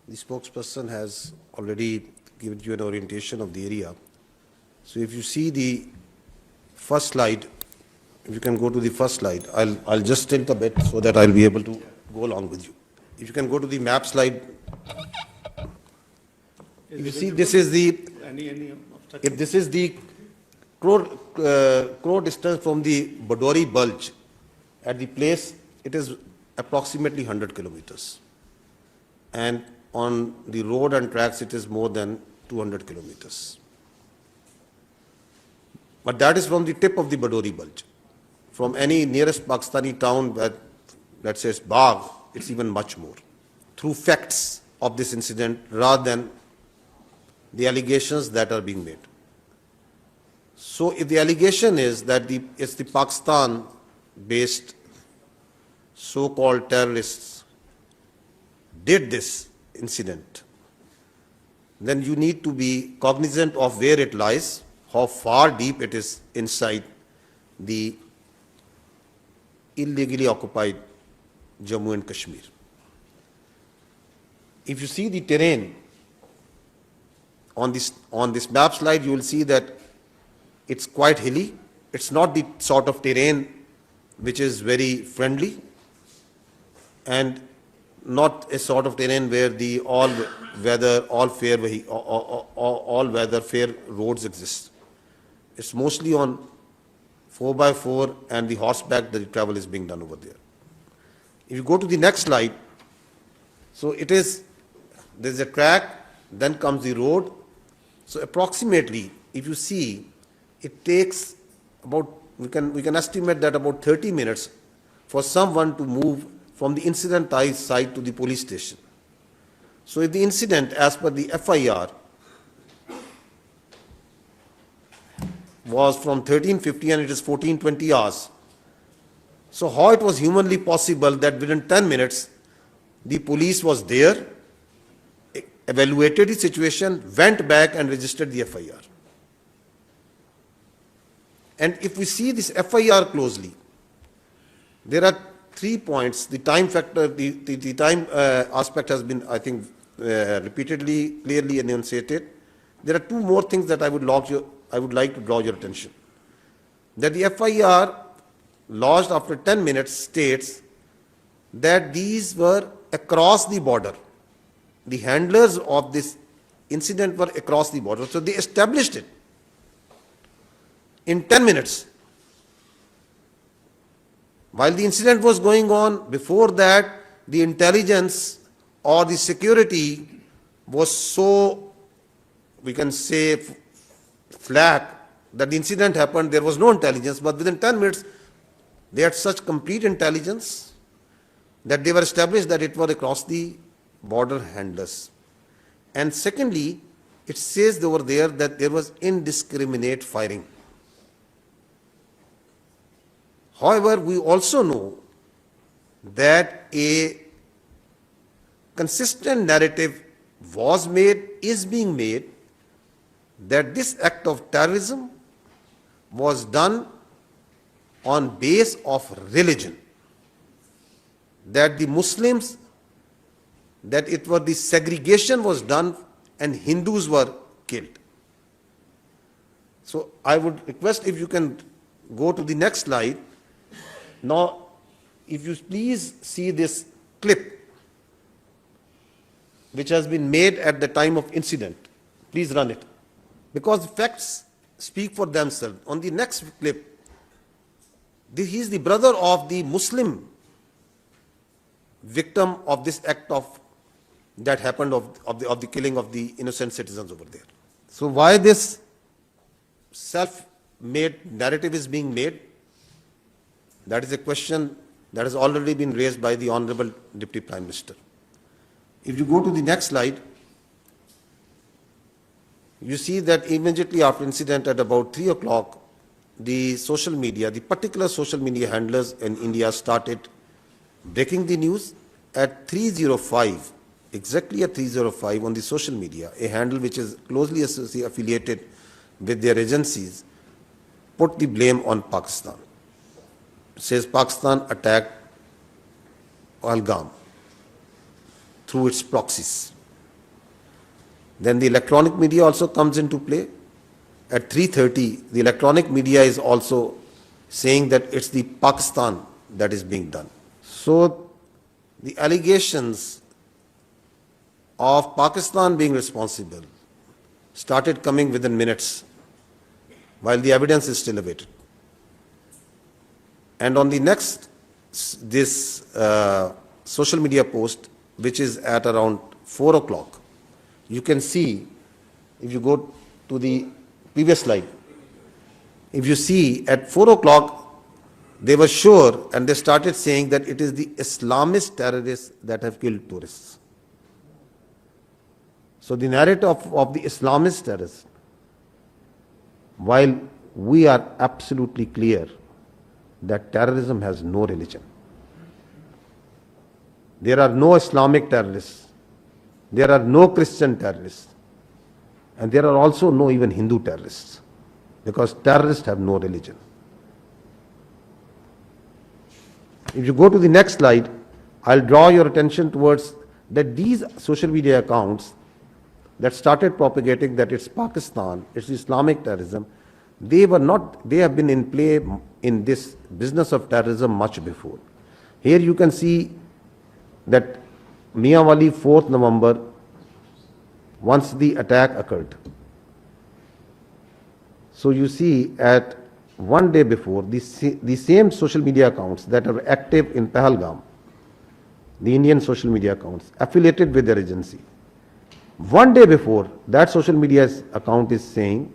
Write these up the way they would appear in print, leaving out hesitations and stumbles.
The spokesperson has already given you an orientation of the area. So if you see the first slide, if you can go to the first slide, I'll just tilt a bit so that I'll be able to go along with you. If you can go to the map slide. If you see, this is the, if this is the crore distance from the Badori Bulge at the place, it is approximately 100 kilometers. And on the road and tracks, it is more than 200 kilometers. But that is from the tip of the Badori Bulge. From any nearest Pakistani town, that says Bagh, it's even much more. Through facts of this incident rather than the allegations that are being made. So if the allegation is that it's the Pakistan-based so-called terrorists did this incident, then you need to be cognizant of where it lies, how far deep it is inside the illegally occupied Jammu and Kashmir. If you see the terrain on this map slide, you will see that it's quite hilly. It's not the sort of terrain which is very friendly, and not a sort of terrain where the all-weather fair roads exist. It's mostly on 4x4 and the horseback that the travel is being done over there. If you go to the next slide, so there's a track, then comes the road. So approximately, if you see, it takes about, we can estimate that about 30 minutes for someone to move from the incident site to the police station. So if the incident, as per the FIR, was from 1350 and it is 1420 hours, so how it was humanly possible that within 10 minutes, the police was there, evaluated the situation, went back and registered the FIR. And if we see this FIR closely, there are 3 points. The time factor, the time aspect has been, I think, repeatedly, clearly enunciated. There are 2 more things that I would like to draw your attention. That the FIR lodged after 10 minutes states that these were across the border. The handlers of this incident were across the border. So they established it in 10 minutes. While the incident was going on, before that, the intelligence or the security was so, we can say, flat that the incident happened, there was no intelligence, but within 10 minutes, they had such complete intelligence that they were established that it was across the border handlers. And secondly, it says over there that there was indiscriminate firing. However, we also know that a consistent narrative was made, is being made, that this act of terrorism was done on base of religion, that the Muslims, that it was the segregation was done and Hindus were killed. So I would request if you can go to the next slide. Now, if you please see this clip which has been made at the time of incident, please run it, because facts speak for themselves. On the next clip, he is the brother of the Muslim victim of this act of that happened of the killing of the innocent citizens over there. So why this self-made narrative is being made? That is a question that has already been raised by the Honorable Deputy Prime Minister. If you go to the next slide, you see that immediately after incident at about 3 o'clock, the social media, the particular social media handlers in India started breaking the news. At 3:05, exactly at 3:05 on the social media, a handle which is closely affiliated with their agencies put the blame on Pakistan. It says Pakistan attacked Pahalgam through its proxies. Then the electronic media also comes into play. At 3:30, the electronic media is also saying that it's the Pakistan that is being done. So the allegations of Pakistan being responsible started coming within minutes, while the evidence is still awaited. And on the next, this social media post, which is at around 4 o'clock, you can see, if you go to the previous slide, if you see at 4 o'clock, they were sure and they started saying that it is the Islamist terrorists that have killed tourists. So the narrative of the Islamist terrorists, while we are absolutely clear that terrorism has no religion. There are no Islamic terrorists. There are no Christian terrorists. And there are also no even Hindu terrorists, because terrorists have no religion. If you go to the next slide, I'll draw your attention towards that these social media accounts that started propagating that it's Pakistan, it's Islamic terrorism, they have been in play in this business of terrorism much before. Here you can see that Mianwali, 4th November, once the attack occurred. So you see at one day before, the same social media accounts that are active in Pahalgam, the Indian social media accounts affiliated with their agency, one day before, that social media account is saying,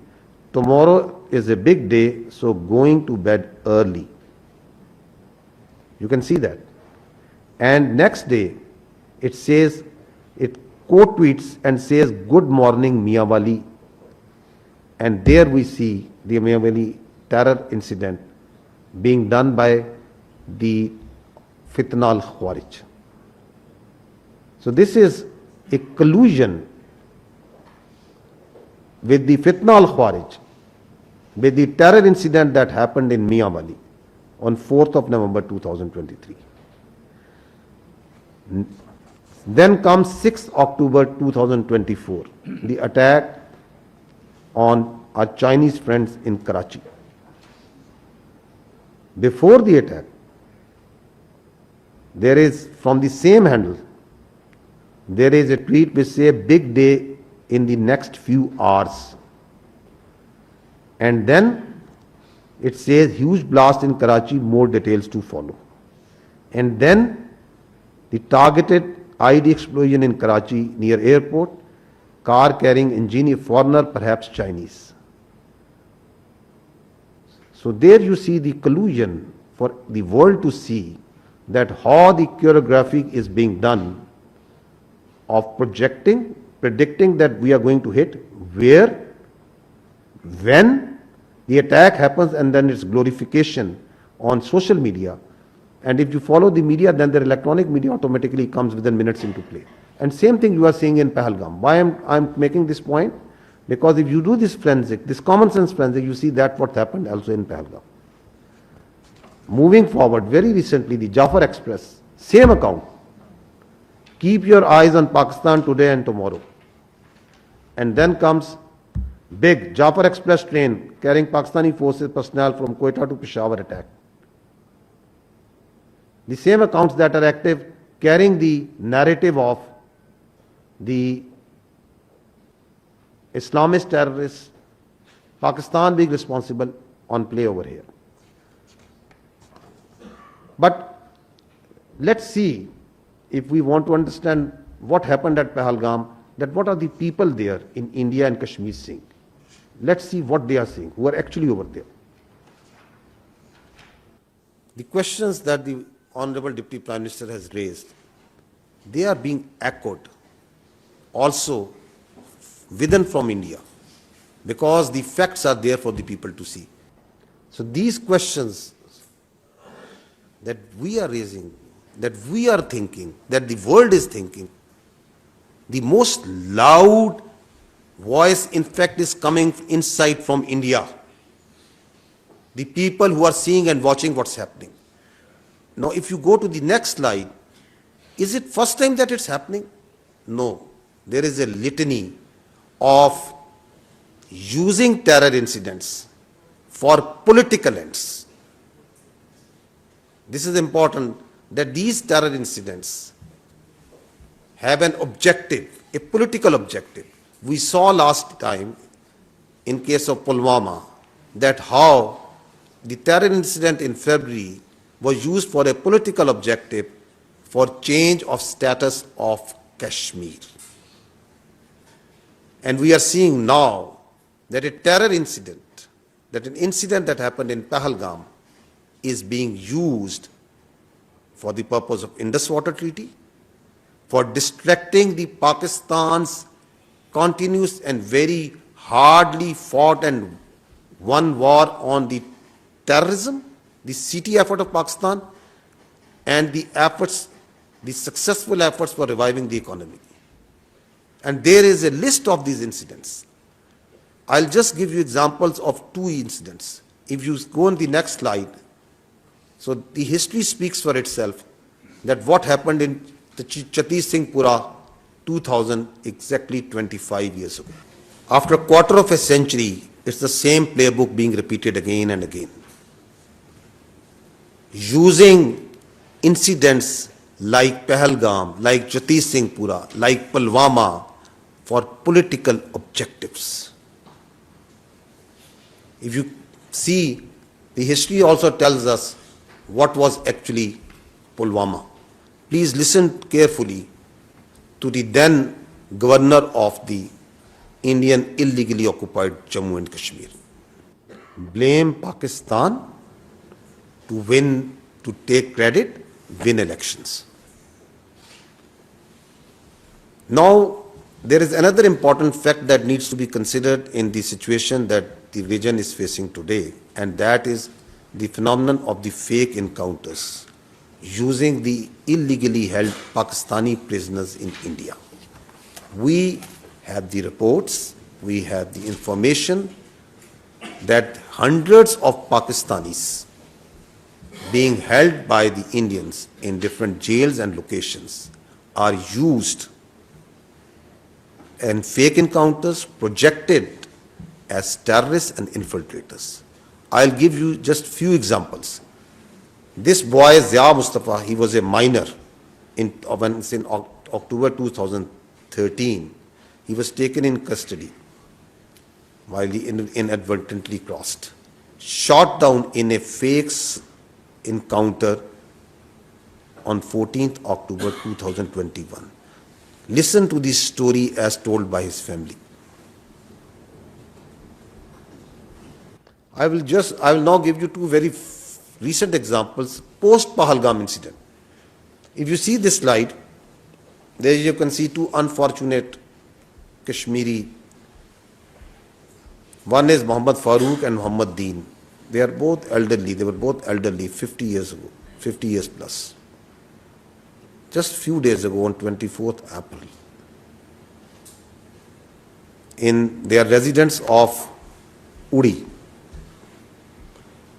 tomorrow is a big day, so going to bed early. You can see that. And next day, it says, it quote tweets and says, good morning Mianwali. And there we see the Mianwali terror incident being done by the Fitna al-Khawarij. So this is a collusion with the Fitna al-Khawarij, with the terror incident that happened in Mianwali on 4th of November 2023. Then comes 6th October 2024, the attack on our Chinese friends in Karachi. Before the attack, there is, from the same handle, there is a tweet which says, big day in the next few hours. And then it says, huge blast in Karachi, more details to follow. And then the targeted ID explosion in Karachi near airport, car carrying engineer, foreigner, perhaps Chinese. So there you see the collusion for the world to see that how the choreography is being done of projecting, predicting that we are going to hit, where, when the attack happens, and then its glorification on social media. And if you follow the media, then the electronic media automatically comes within minutes into play. And same thing you are seeing in Pahalgam. Why I'm making this point? Because if you do this forensic, this common sense forensic, you see that what happened also in Pahalgam. Moving forward, very recently, the Jafar Express, same account. Keep your eyes on Pakistan today and tomorrow. And then comes big Jafar Express train carrying Pakistani forces personnel from Quetta to Peshawar attack. The same accounts that are active carrying the narrative of the Islamist terrorists, Pakistan being responsible, on play over here. But let's see, if we want to understand what happened at Pahalgam, that what are the people there in India and Kashmir saying. Let's see what they are saying, who are actually over there. The questions that the Honorable Deputy Prime Minister has raised, they are being echoed also within from India, because the facts are there for the people to see. So these questions that we are raising, that we are thinking, that the world is thinking, the most loud voice in fact is coming inside from India. The people who are seeing and watching what's happening. Now if you go to the next slide, is it first time that it's happening? No. There is a litany of using terror incidents for political ends. This is important, that these terror incidents have an objective, a political objective. We saw last time in case of Pulwama that how the terror incident in February was used for a political objective for change of status of Kashmir. And we are seeing now that a terror incident, that an incident that happened in Pahalgam is being used for the purpose of Indus Water Treaty, for distracting the Pakistan's continuous and very hardly fought and won war on the terrorism, the CT effort of Pakistan, and the efforts, the successful efforts for reviving the economy. And there is a list of these incidents. I'll just give you examples of 2 incidents. If you go on the next slide, so the history speaks for itself, that what happened in the Chatti Singhpura 2000, exactly 25 years ago. After a quarter of a century, it's the same playbook being repeated again and again. Using incidents like Pahalgam, like Chatti Singhpura, like Pulwama for political objectives. If you see, the history also tells us what was actually Pulwama. Please listen carefully to the then governor of the Indian illegally occupied Jammu and Kashmir. Blame Pakistan to win, to take credit, win elections. Now, there is another important fact that needs to be considered in the situation that the region is facing today, and that is the phenomenon of the fake encounters using the illegally held Pakistani prisoners in India. We have the reports, we have the information that hundreds of Pakistanis being held by the Indians in different jails and locations are used and fake encounters projected as terrorists and infiltrators. I'll give you just few examples. This boy, Zia Mustafa, he was a minor in October 2013. He was taken in custody while he inadvertently crossed, shot down in a fake encounter on 14th October 2021. Listen to this story as told by his family. I will now give you 2 very recent examples post Pahalgam incident. If you see this slide, there you can see 2 unfortunate Kashmiri. One is Muhammad Farooq and Muhammad Deen. They are both elderly. They were both elderly 50 years ago, 50 years plus. Just few days ago on 24th April, in their residence of Uri,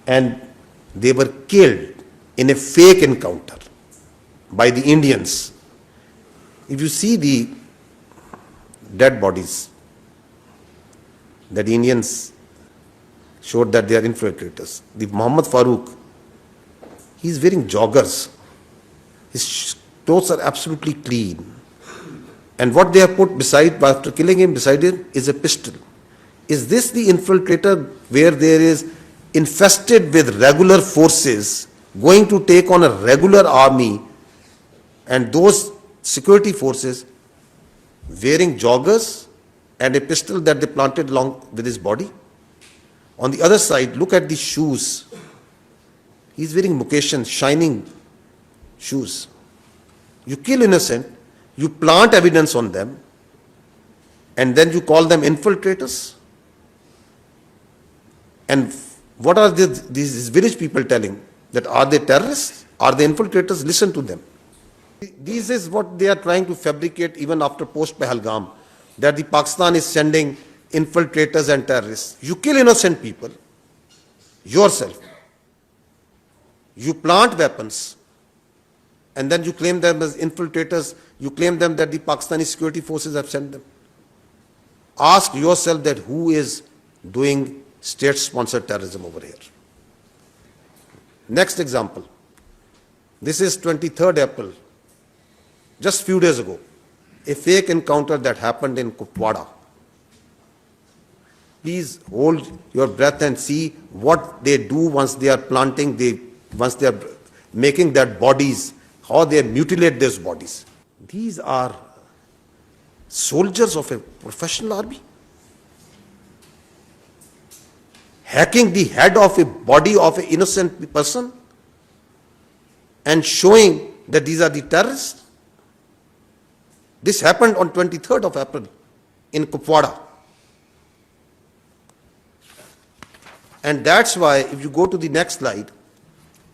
and they were killed in a fake encounter by the Indians. If you see the dead bodies, that the Indians showed that they are infiltrators. The Muhammad Farooq, he is wearing joggers. His clothes are absolutely clean. And what they have put beside, after killing him, beside him is a pistol. Is this the infiltrator where there is infested with regular forces going to take on a regular army, and those security forces wearing joggers and a pistol that they planted along with his body? On the other side, look at the shoes. He's wearing Mukeshan, shining shoes. You kill innocent, you plant evidence on them, and then you call them infiltrators? And what are these village people telling? That are they terrorists? Are they infiltrators? Listen to them. This is what they are trying to fabricate even after post-Pahalgam, that the Pakistan is sending infiltrators and terrorists. You kill innocent people yourself. You plant weapons, and then you claim them as infiltrators. You claim them that the Pakistani security forces have sent them. ask yourself that who is doing state-sponsored terrorism over here. Next example. This is 23rd April, just few days ago, a fake encounter that happened in Kupwara. Please hold your breath and see what they do once they are planting, once they are making that bodies, how they mutilate those bodies. These are soldiers of a professional army, hacking the head of a body of an innocent person and showing that these are the terrorists. This happened on 23rd of April in Kupwara. And that's why, if you go to the next slide,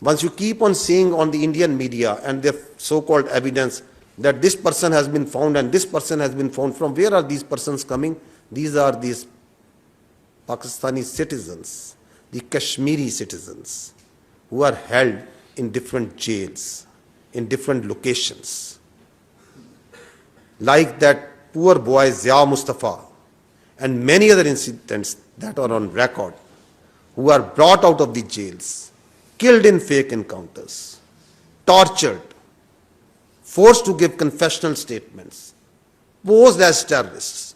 once you keep on seeing on the Indian media and their so-called evidence that this person has been found and this person has been found, from where are these persons coming? These are these Pakistani citizens, the Kashmiri citizens, who are held in different jails, in different locations. Like that poor boy Zia Mustafa and many other incidents that are on record, who are brought out of the jails, killed in fake encounters, tortured, forced to give confessional statements, posed as terrorists.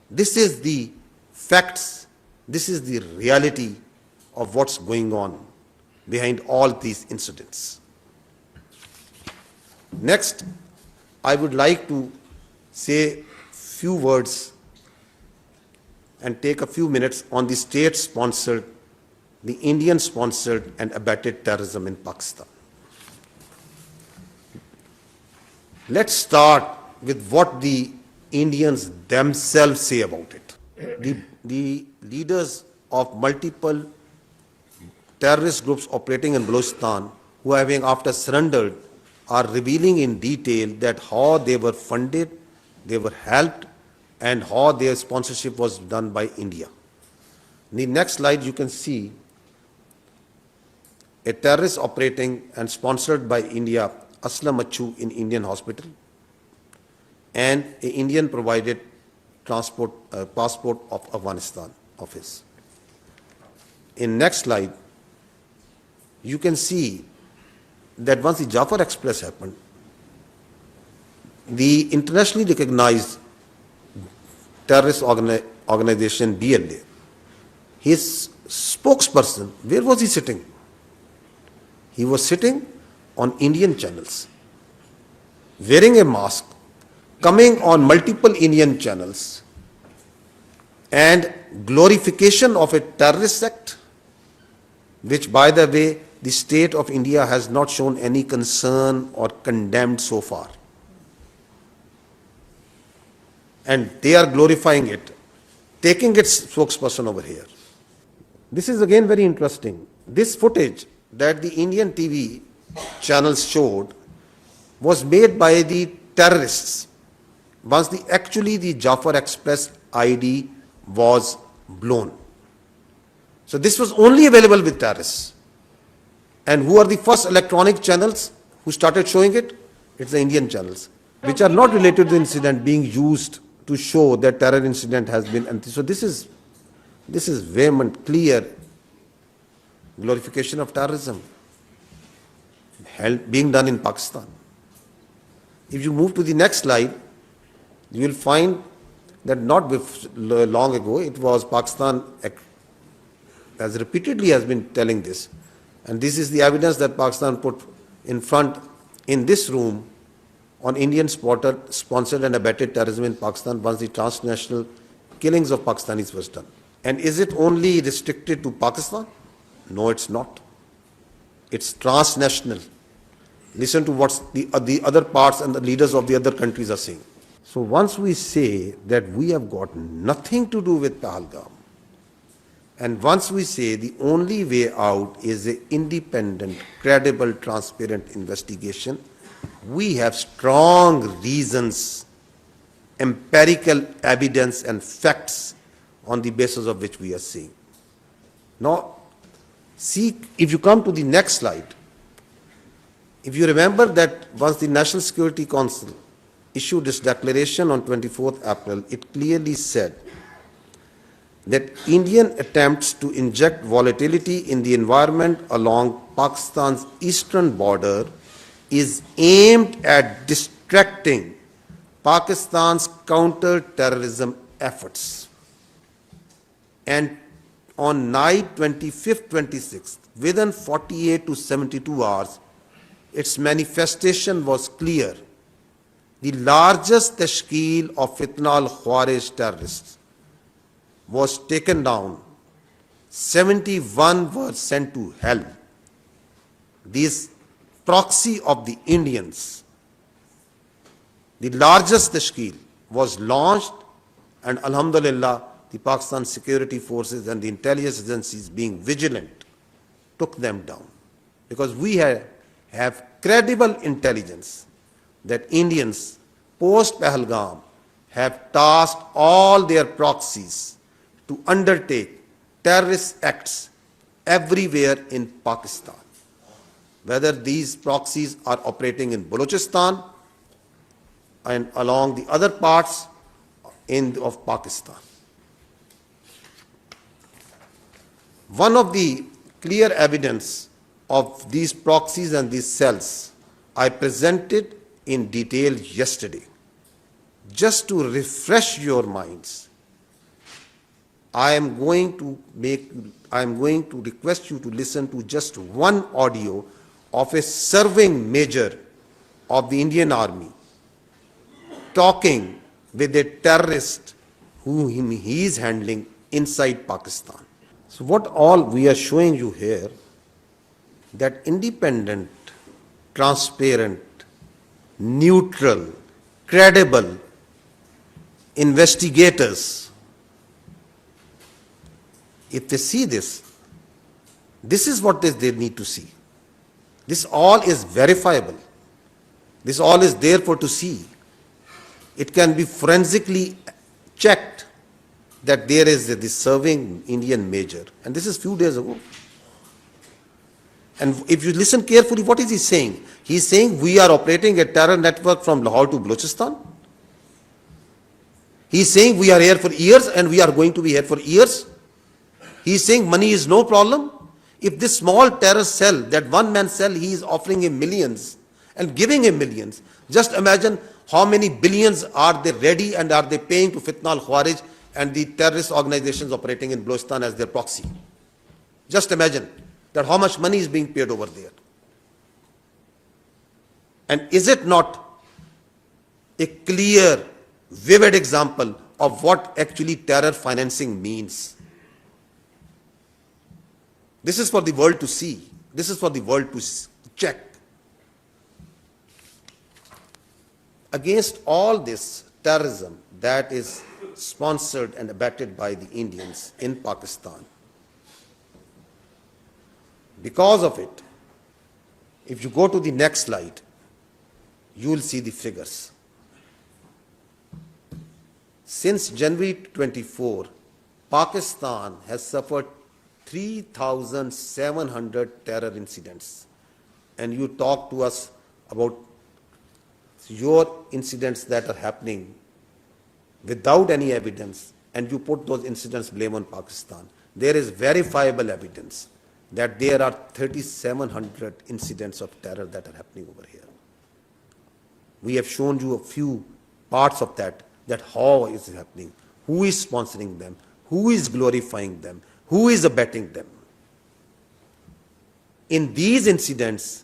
This is the facts, this is the reality of what's going on behind all these incidents. Next, I would like to say few words and take a few minutes on the state-sponsored, the Indian-sponsored and abetted terrorism in Pakistan. Let's start with what the Indians themselves say about it. The leaders of multiple terrorist groups operating in Balochistan, who having after surrendered, are revealing in detail that how they were funded, they were helped, and how their sponsorship was done by India. In the next slide, you can see a terrorist operating and sponsored by India, Aslam Machu in Indian hospital, and an Indian provided passport of Afghanistan office. In next slide, you can see that once the Jafar Express happened, the internationally recognized terrorist organization BLA, his spokesperson, where was he sitting? He was sitting on Indian channels, wearing a mask, coming on multiple Indian channels, and glorification of a terrorist sect, which, by the way, the state of India has not shown any concern or condemned so far. And they are glorifying it, taking its spokesperson over here. This is again very interesting. This footage that the Indian TV channels showed was made by the terrorists once actually the Jafar Express ID was blown. So this was only available with terrorists. And who are the first electronic channels who started showing it? It's the Indian channels, which are not related to the incident, being used to show that terror incident has been. So this is vehement, clear glorification of terrorism being done in Pakistan. If you move to the next slide, you will find that not long ago, it was Pakistan, as repeatedly has been telling this, and this is the evidence that Pakistan put in front in this room on Indian sponsored and abetted terrorism in Pakistan once the transnational killings of Pakistanis was done. And is it only restricted to Pakistan? No, it's not. It's transnational. Listen to what the other parts and the leaders of the other countries are saying. So once we say that we have got nothing to do with Pahalgam, and once we say the only way out is an independent, credible, transparent investigation, we have strong reasons, empirical evidence and facts on the basis of which we are saying. Now, see, if you come to the next slide, if you remember that once the National Security Council issued its declaration on 24th April, it clearly said that Indian attempts to inject volatility in the environment along Pakistan's eastern border is aimed at distracting Pakistan's counter-terrorism efforts. And on night 25th, 26th, within 48 to 72 hours, its manifestation was clear. The largest tashkeel of fitna al-Khawarij terrorists was taken down. 71 were sent to hell. This proxy of the Indians, the largest tashkeel, was launched, and alhamdulillah, the Pakistan security forces and the intelligence agencies, being vigilant, took them down. Because we have credible intelligence that Indians, post-Pahalgam, have tasked all their proxies to undertake terrorist acts everywhere in Pakistan. Whether these proxies are operating in Balochistan and along the other parts of Pakistan. One of the clear evidence of these proxies and these cells I presented in detail yesterday. Just to refresh your minds, I am going to request you to listen to just one audio of a serving major of the Indian Army talking with a terrorist whom he is handling inside Pakistan. So what all we are showing you here, that independent, transparent, neutral, credible investigators, if they see this, this is what they need to see. This all is verifiable. This all is there for to see. It can be forensically checked that there is this serving Indian major. And this is few days ago. And if you listen carefully, what is he saying? He is saying we are operating a terror network from Lahore to Balochistan. He is saying we are here for years and we are going to be here for years. He is saying money is no problem. If this small terror cell, that one-man cell, he is offering him millions and giving him millions. Just imagine how many billions are they ready and are they paying to fitna al-Khawarij and the terrorist organizations operating in Balochistan as their proxy. Just imagine that how much money is being paid over there. And is it not a clear, vivid example of what actually terror financing means? This is for the world to see. This is for the world to check. Against all this terrorism that is sponsored and abetted by the Indians in Pakistan, because of it, if you go to the next slide, you will see the figures. Since January 24, Pakistan has suffered 3,700 terror incidents. And you talk to us about your incidents that are happening without any evidence, and you put those incidents blame on Pakistan. There is verifiable evidence that there are 3,700 incidents of terror that are happening over here. We have shown you a few parts of that how is it happening, who is sponsoring them, who is glorifying them, who is abetting them. In these incidents,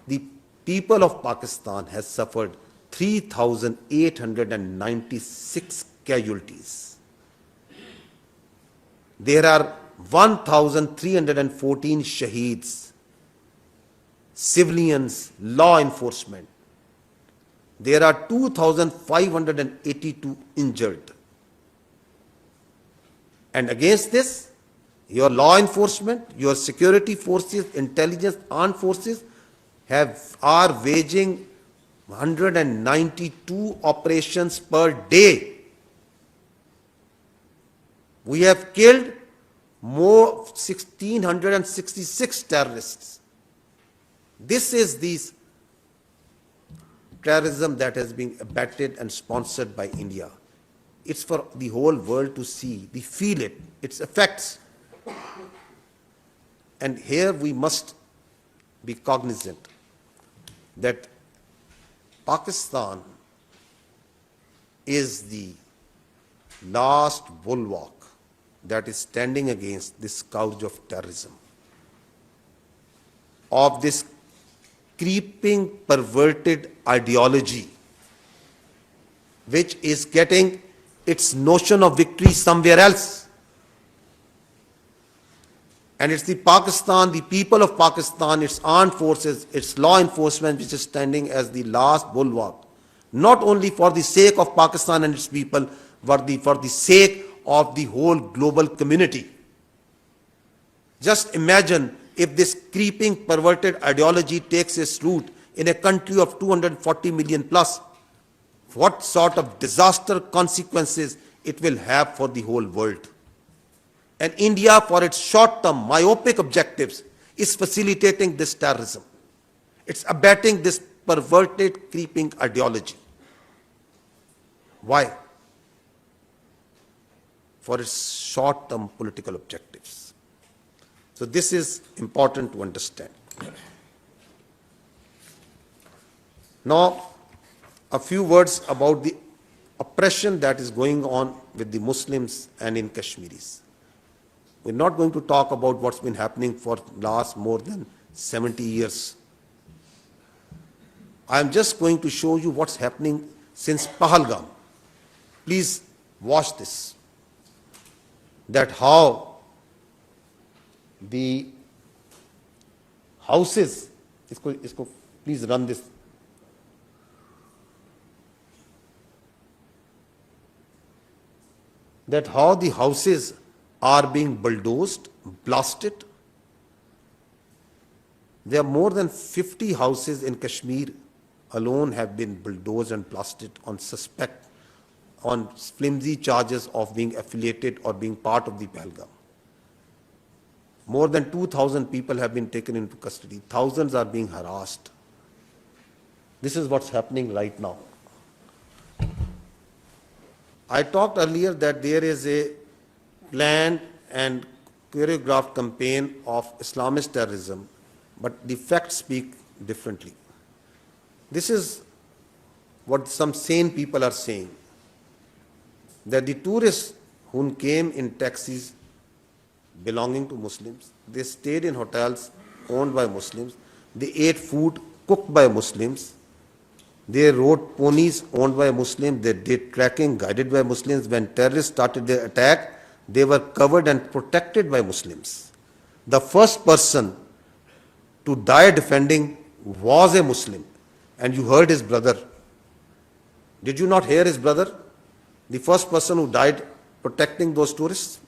the people of Pakistan has suffered 3,896 casualties. There are 1,314 shaheeds, civilians, law enforcement. There are 2,582 injured. And against this, your law enforcement, your security forces, intelligence, armed forces are waging 192 operations per day. We have killed more 1,666 terrorists. This is these terrorism that has been abetted and sponsored by India. It's for the whole world to see, we feel it, its effects. And here we must be cognizant that Pakistan is the last bulwark that is standing against this scourge of terrorism, of this creeping, perverted ideology, which is getting its notion of victory somewhere else. And it's the Pakistan, the people of Pakistan, its armed forces, its law enforcement, which is standing as the last bulwark, not only for the sake of Pakistan and its people, but for the sake of the whole global community. Just imagine if this creeping, perverted ideology takes its root in a country of 240 million plus, what sort of disaster consequences it will have for the whole world. And India, for its short-term myopic objectives, is facilitating this terrorism. It's abetting this perverted, creeping ideology. Why? For its short-term political objectives. So this is important to understand. Now, a few words about the oppression that is going on with the Muslims and in Kashmiris. We're not going to talk about what's been happening for last more than 70 years. I'm just going to show you what's happening since Pahalgam. Please watch this. That how the houses, please run this. That how the houses are being bulldozed, blasted. There are more than 50 houses in Kashmir alone have been bulldozed and blasted on flimsy charges of being affiliated or being part of the Pahalgam. More than 2,000 people have been taken into custody. Thousands are being harassed. This is what's happening right now. I talked earlier that there is a planned and choreographed campaign of Islamist terrorism, but the facts speak differently. This is what some sane people are saying, that the tourists who came in taxis belonging to Muslims, they stayed in hotels owned by Muslims, they ate food cooked by Muslims, they rode ponies owned by Muslims, they did trekking guided by Muslims. When terrorists started their attack, they were covered and protected by Muslims. The first person to die defending was a Muslim, and you heard his brother. Did you not hear his brother? The first person who died protecting those tourists.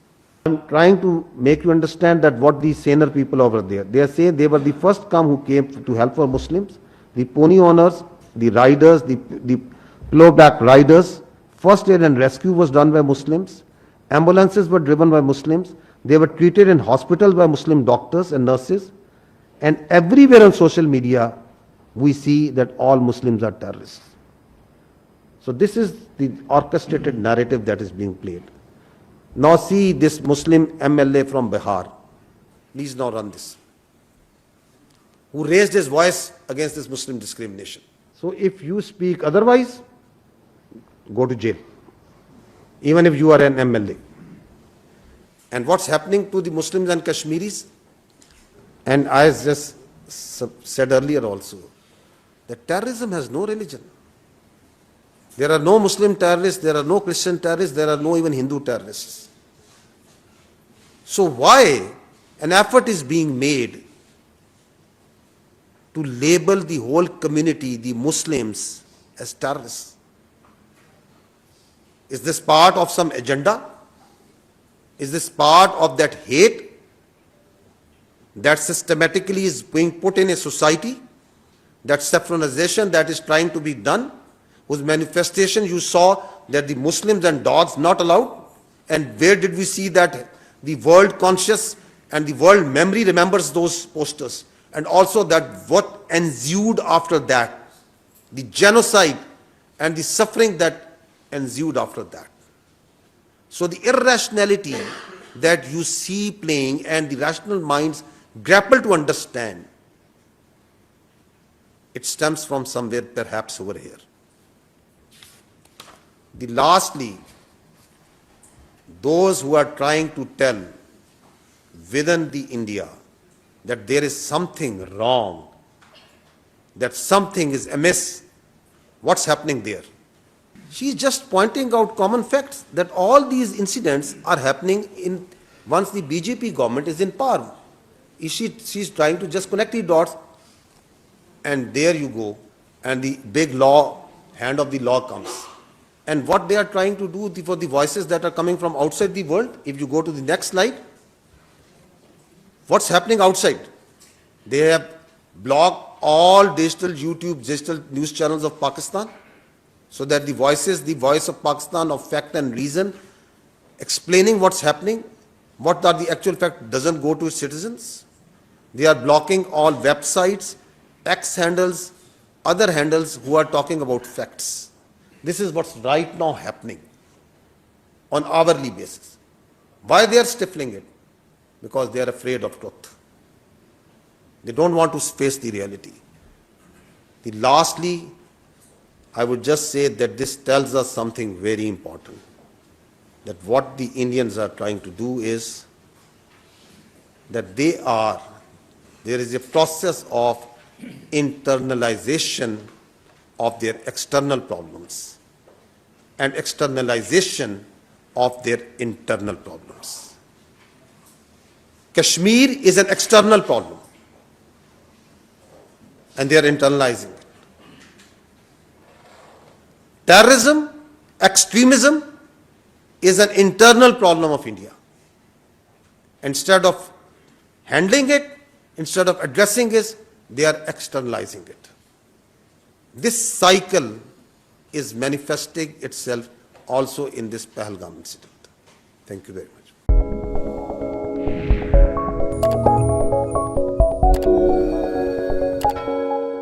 I'm trying to make you understand that what these saner people over there, they are saying they were the first who came to help for Muslims. The pony owners, the riders, the plow-back riders, first aid and rescue was done by Muslims. Ambulances were driven by Muslims. They were treated in hospitals by Muslim doctors and nurses. And everywhere on social media, we see that all Muslims are terrorists. So this is the orchestrated narrative that is being played. Now see this Muslim MLA from Bihar. Please now run this. Who raised his voice against this Muslim discrimination. So if you speak otherwise, go to jail, even if you are an MLA. And what's happening to the Muslims and Kashmiris? And I just said earlier also, that terrorism has no religion. There are no Muslim terrorists, there are no Christian terrorists, there are no even Hindu terrorists. So why an effort is being made to label the whole community, the Muslims, as terrorists? Is this part of some agenda? Is this part of that hate that systematically is being put in a society? That saffronization that is trying to be done, whose manifestation you saw that the Muslims and dogs not allowed? And where did we see that the world conscious and the world memory remembers those posters? And also that what ensued after that, the genocide and the suffering that ensued after that. So the irrationality that you see playing and the rational minds grapple to understand, it stems from somewhere perhaps over here. Lastly, those who are trying to tell within the India that there is something wrong, that something is amiss, what's happening there? She is just pointing out common facts that all these incidents are happening in once the BJP government is in power. She's trying to just connect the dots, and there you go, and the big law, hand of the law comes. And what they are trying to do for the voices that are coming from outside the world, if you go to the next slide, what's happening outside? They have blocked all digital YouTube, digital news channels of Pakistan, so that the voice of Pakistan of fact and reason, explaining what's happening, what are the actual facts, doesn't go to its citizens. They are blocking all websites, X handles, other handles who are talking about facts. This is what's right now happening on hourly basis. Why they are stifling it? Because they are afraid of truth. They don't want to face the reality. Lastly, I would just say that this tells us something very important, that what the Indians are trying to do is that there is a process of internalization of their external problems and externalization of their internal problems. Kashmir is an external problem, and they are internalizing it. Terrorism, extremism is an internal problem of India. Instead of handling it, instead of addressing it, they are externalizing it. This cycle is manifesting itself also in this Pahalgam incident. Thank you very much.